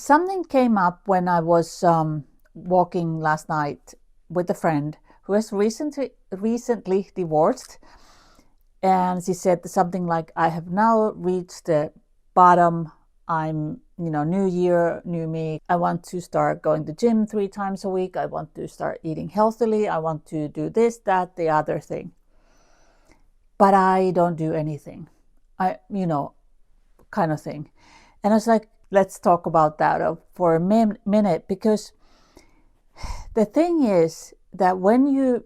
Something came up when I was walking last night with a friend who has recently divorced, and she said something like, "I have now reached the bottom. I'm, new year, new me. I want to start going to gym 3 times a week. I want to start eating healthily. I want to do this, that, the other thing. But I don't do anything. Kind of thing." And I was like, let's talk about that for a minute, because the thing is that when you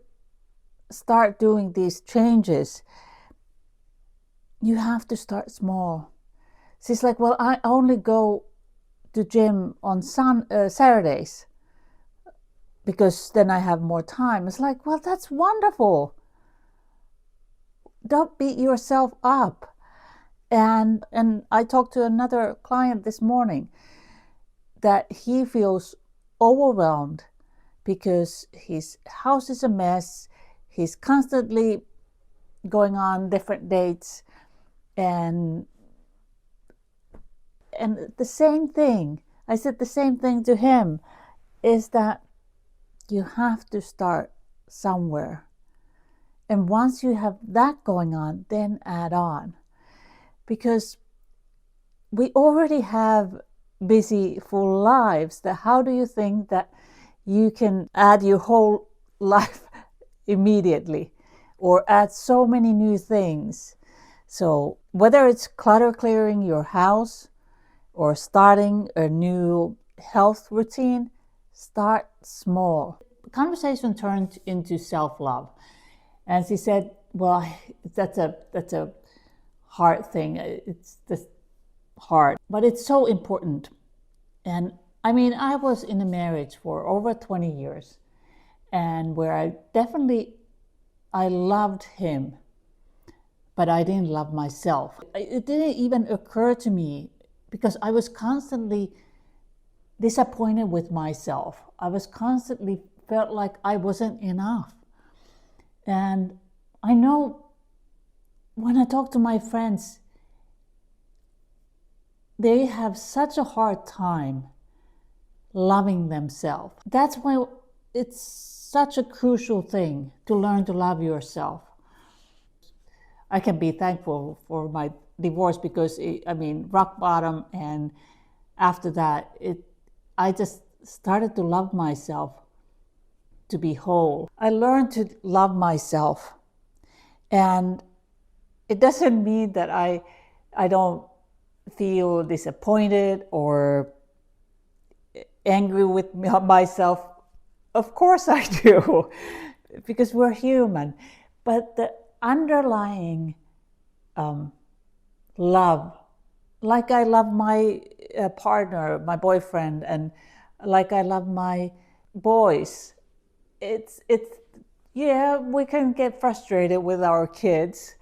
start doing these changes, you have to start small. She's like, well, I only go to gym on Saturdays because then I have more time. It's like, well, that's wonderful. Don't beat yourself up. And I talked to another client this morning that he feels overwhelmed because his house is a mess. He's constantly going on different dates, and the same thing, I said the same thing to him, is that you have to start somewhere. And once you have that going on, then add on. Because we already have busy, full lives. That how do you think that you can add your whole life immediately or add so many new things? So whether it's clutter clearing your house or starting a new health routine, start small. The conversation turned into self-love. And she said, well, that's a hard thing. It's just hard, but it's so important. And I mean, I was in a marriage for over 20 years, and where I loved him, but I didn't love myself. It didn't even occur to me because I was constantly disappointed with myself. I was constantly felt like I wasn't enough. And I know when I talk to my friends, they have such a hard time loving themselves. That's why it's such a crucial thing to learn to love yourself. I can be thankful for my divorce because, rock bottom, and after that, I just started to love myself, to be whole. I learned to love myself, and it doesn't mean that I don't feel disappointed or angry with myself. Of course I do, because we're human. But the underlying love, like I love my partner, my boyfriend, and like I love my boys, it's yeah, we can get frustrated with our kids,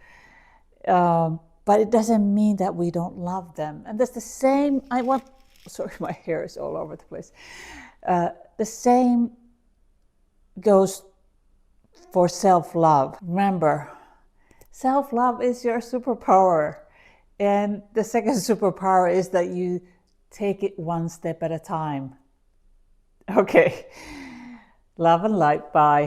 but it doesn't mean that we don't love them. And that's the same. Sorry, my hair is all over the place. The same goes for self-love. Remember, self-love is your superpower. And the second superpower is that you take it one step at a time. Okay. Love and light. Bye.